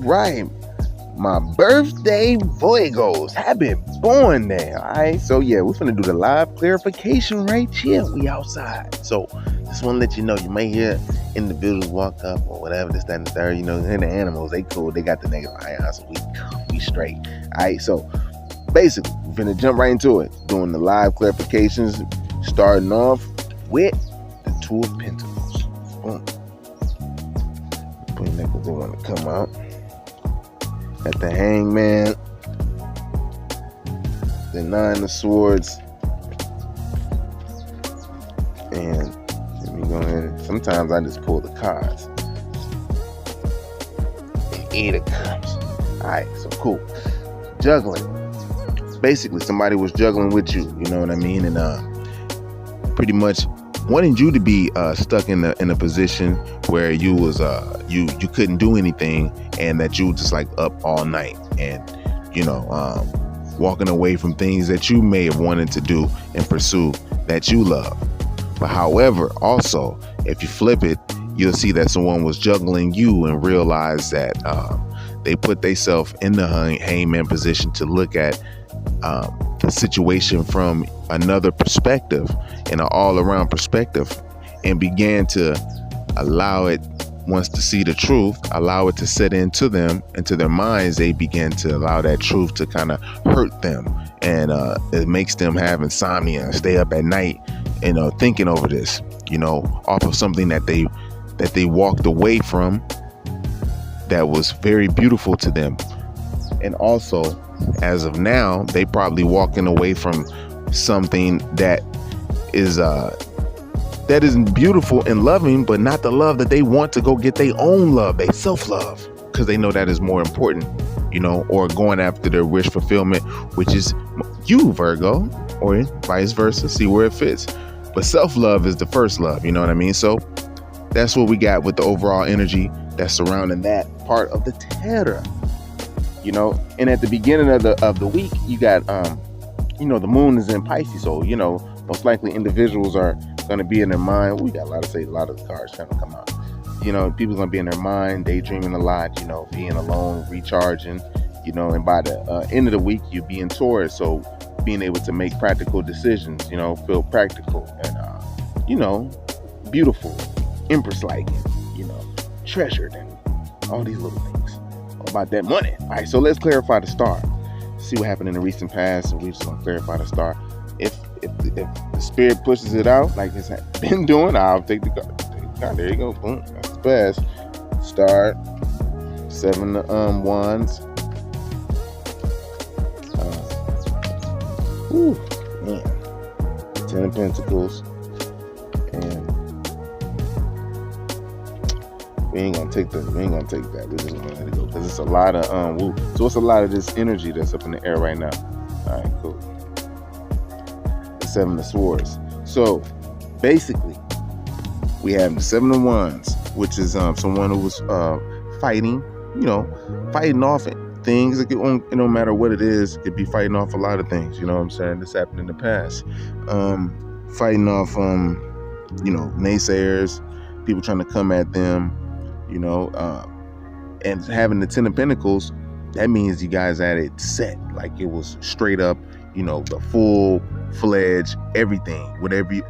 right. My birthday Virgos. Happy born there. Alright. So yeah, we're finna do the live clarification right here. We outside. So just wanna let you know, you may hear individuals walk up or whatever, this, that, and the third. You know, and the animals, they cool. They got the negative ion, so we straight. Alright, so basically, we're finna jump right into it. Doing the live clarifications, starting off with the Two of Pentacles. Boom. Putting that because they want to come out. At the Hangman, the Nine of Swords, and let me go ahead. Sometimes I just pull the cards. The Eight of Cups. All right, so cool. Juggling. Basically, somebody was juggling with you. You know what I mean, and pretty much wanting you to be stuck in a position where you was you couldn't do anything, and that you were just like up all night, and you know, walking away from things that you may have wanted to do and pursue that you love. But however, also, if you flip it, you'll see that someone was juggling you and realize that they put themselves in the hangman position to look at the situation from another perspective, and an all-around perspective, and began to allow it, wants to see the truth, allow it to set into them, into their minds. They begin to allow that truth to kind of hurt them, and it makes them have insomnia and stay up at night, you know, thinking over this, you know, off of something that they walked away from that was very beautiful to them. And also, as of now, they probably walking away from something that isn't beautiful and loving, but not the love that they want to go get their own love, they self-love, because they know that is more important, you know, or going after their wish fulfillment, which is you, Virgo, or vice versa, see where it fits. But self-love is the first love, you know what I mean? So that's what we got with the overall energy that's surrounding that part of the tarot, you know. And at the beginning of the week, you got you know, the moon is in Pisces, so you know, most likely individuals are going to be in their mind. We got a lot of cards trying to come out. You know, people's going to be in their mind, daydreaming a lot, you know, being alone, recharging, you know, and by the end of the week, you be in Taurus, so being able to make practical decisions, you know, feel practical and, you know, beautiful, Empress-like, you know, treasured, and all these little things. All about that money. All right, so let's clarify the star. See what happened in the recent past, and we're just going to clarify the star. If the spirit pushes it out like it's been doing, I'll take the card. There you go. Boom. That's the best. Star. 7 of Wands. Man. 10 of Pentacles. And we ain't gonna take that. We're just gonna let it go because it's a lot of So it's a lot of this energy that's up in the air right now. All right, cool. 7 of Swords. So basically, we have the 7 of Wands, which is someone who was fighting, you know, fighting off things. It don't matter what it is. It could be fighting off a lot of things. You know what I'm saying? This happened in the past. Fighting off, you know, naysayers, people trying to come at them, you know, and having the 10 of Pentacles. That means you guys had it set, like it was straight up, you know, the full-fledged everything,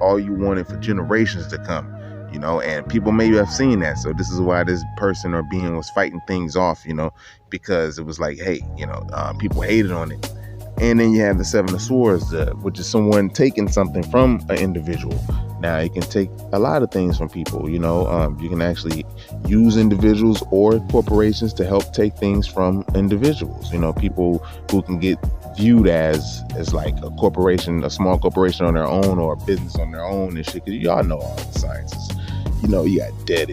all you wanted for generations to come, you know. And people maybe have seen that, so this is why this person or being was fighting things off, you know, because it was like, hey, you know, people hated on it. And then you have the 7 of Swords, which is someone taking something from an individual. Now, you can take a lot of things from people, you know. You can actually use individuals or corporations to help take things from individuals, you know, people who can get viewed as like a corporation, a small corporation on their own, or a business on their own and shit. Cause y'all know all the sciences, you know, you got debt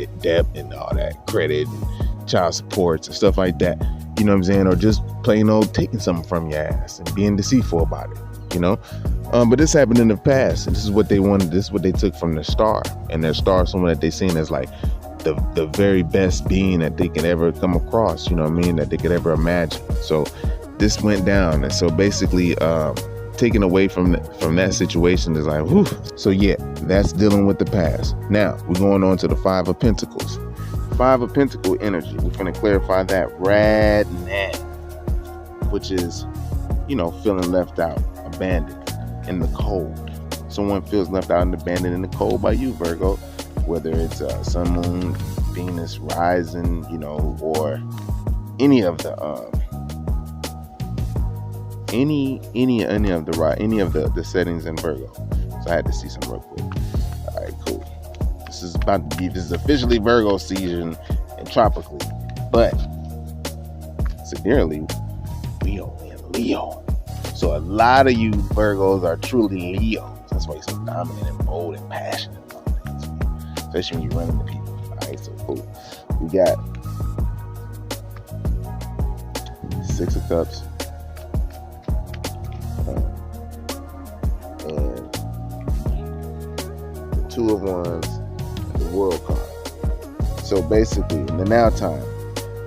and all that, credit and child supports and stuff like that, you know what I'm saying? Or just plain old taking something from your ass and being deceitful about it, you know. But this happened in the past, and this is what they wanted. This is what they took from their star, and their star is someone that they seen as like the very best being that they can ever come across, you know what I mean, that they could ever imagine. So this went down, and so basically taken away from that situation is like, whew. So yeah, that's dealing with the past. Now we're going on to the 5 of Pentacles. Five of Pentacle energy. We're going to clarify that right now, which is, feeling left out, abandoned, in the cold. Someone feels left out and abandoned in the cold by you, Virgo, whether it's Sun, Moon, Venus, rising, or any of the the settings in Virgo. So I had to see some real quick. All right, cool. This is officially Virgo season and tropically, but severely we only in Leo. So a lot of you Virgos are truly Leos. That's why you're so dominant and bold and passionate about things, especially when you run into people. All right, so cool. We got Six of Cups and the Two of Wands and the World card. So basically, in the now time,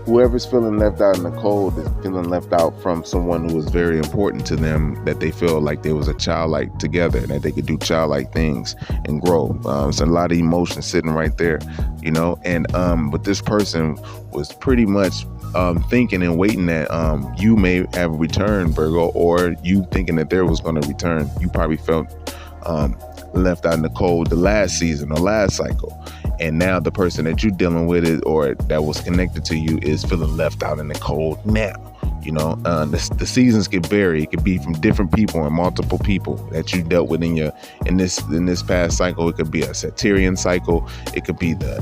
whoever's feeling left out in the cold is feeling left out from someone who was very important to them, that they feel like there was a childlike together, that they could do childlike things and grow. It's a lot of emotion sitting right there, but this person was pretty much thinking and waiting that you may have a return, Virgo, or you thinking that there was going to return. You probably felt left out in the cold the last season or last cycle. And now the person that you're dealing with or that was connected to you is feeling left out in the cold now. The seasons can vary. It could be from different people and multiple people that you dealt with in this past cycle. It could be a Saturnian cycle. It could be the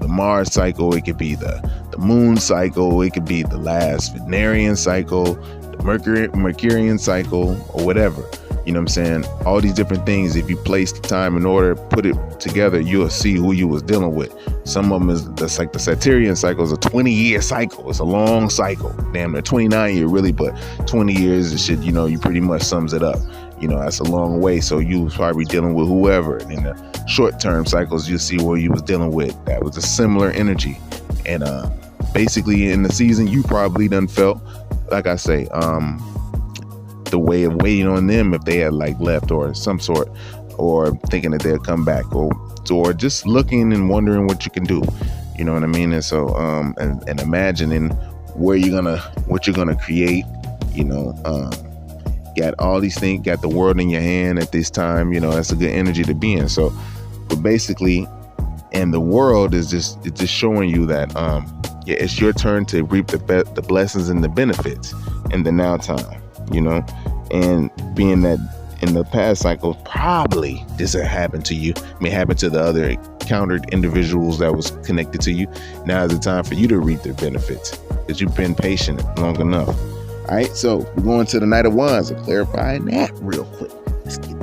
Mars cycle. It could be the Moon cycle. It could be the last Venerian cycle, the Mercurian cycle, or whatever. You know what I'm saying? All these different things, if you place the time in order, put it together, you'll see who you was dealing with. Some of them that's like the Saturnian cycle is a 20-year cycle. It's a long cycle. Damn, they're 29-year really, but 20 years and shit, you pretty much sums it up. That's a long way. So you was probably dealing with whoever. And in the short-term cycles, you'll see where you was dealing with. That was a similar energy. And basically in the season, you probably done felt, like I say, the way of waiting on them if they had left or some sort, or thinking that they'll come back, or just looking and wondering what you can do. You know what I mean? And so and imagining what you're gonna create. Got all these things, got the world in your hand at this time. That's a good energy to be in. So, but basically, and the world is just showing you that it's your turn to reap the blessings and the benefits in the now time. And being that in the past cycle, probably this had happened to you, may happen to the other encountered individuals that was connected to you. Now is the time for you to reap their benefits, because you've been patient long enough. All right, so we're going to the Knight of Wands and clarifying that real quick. Let's get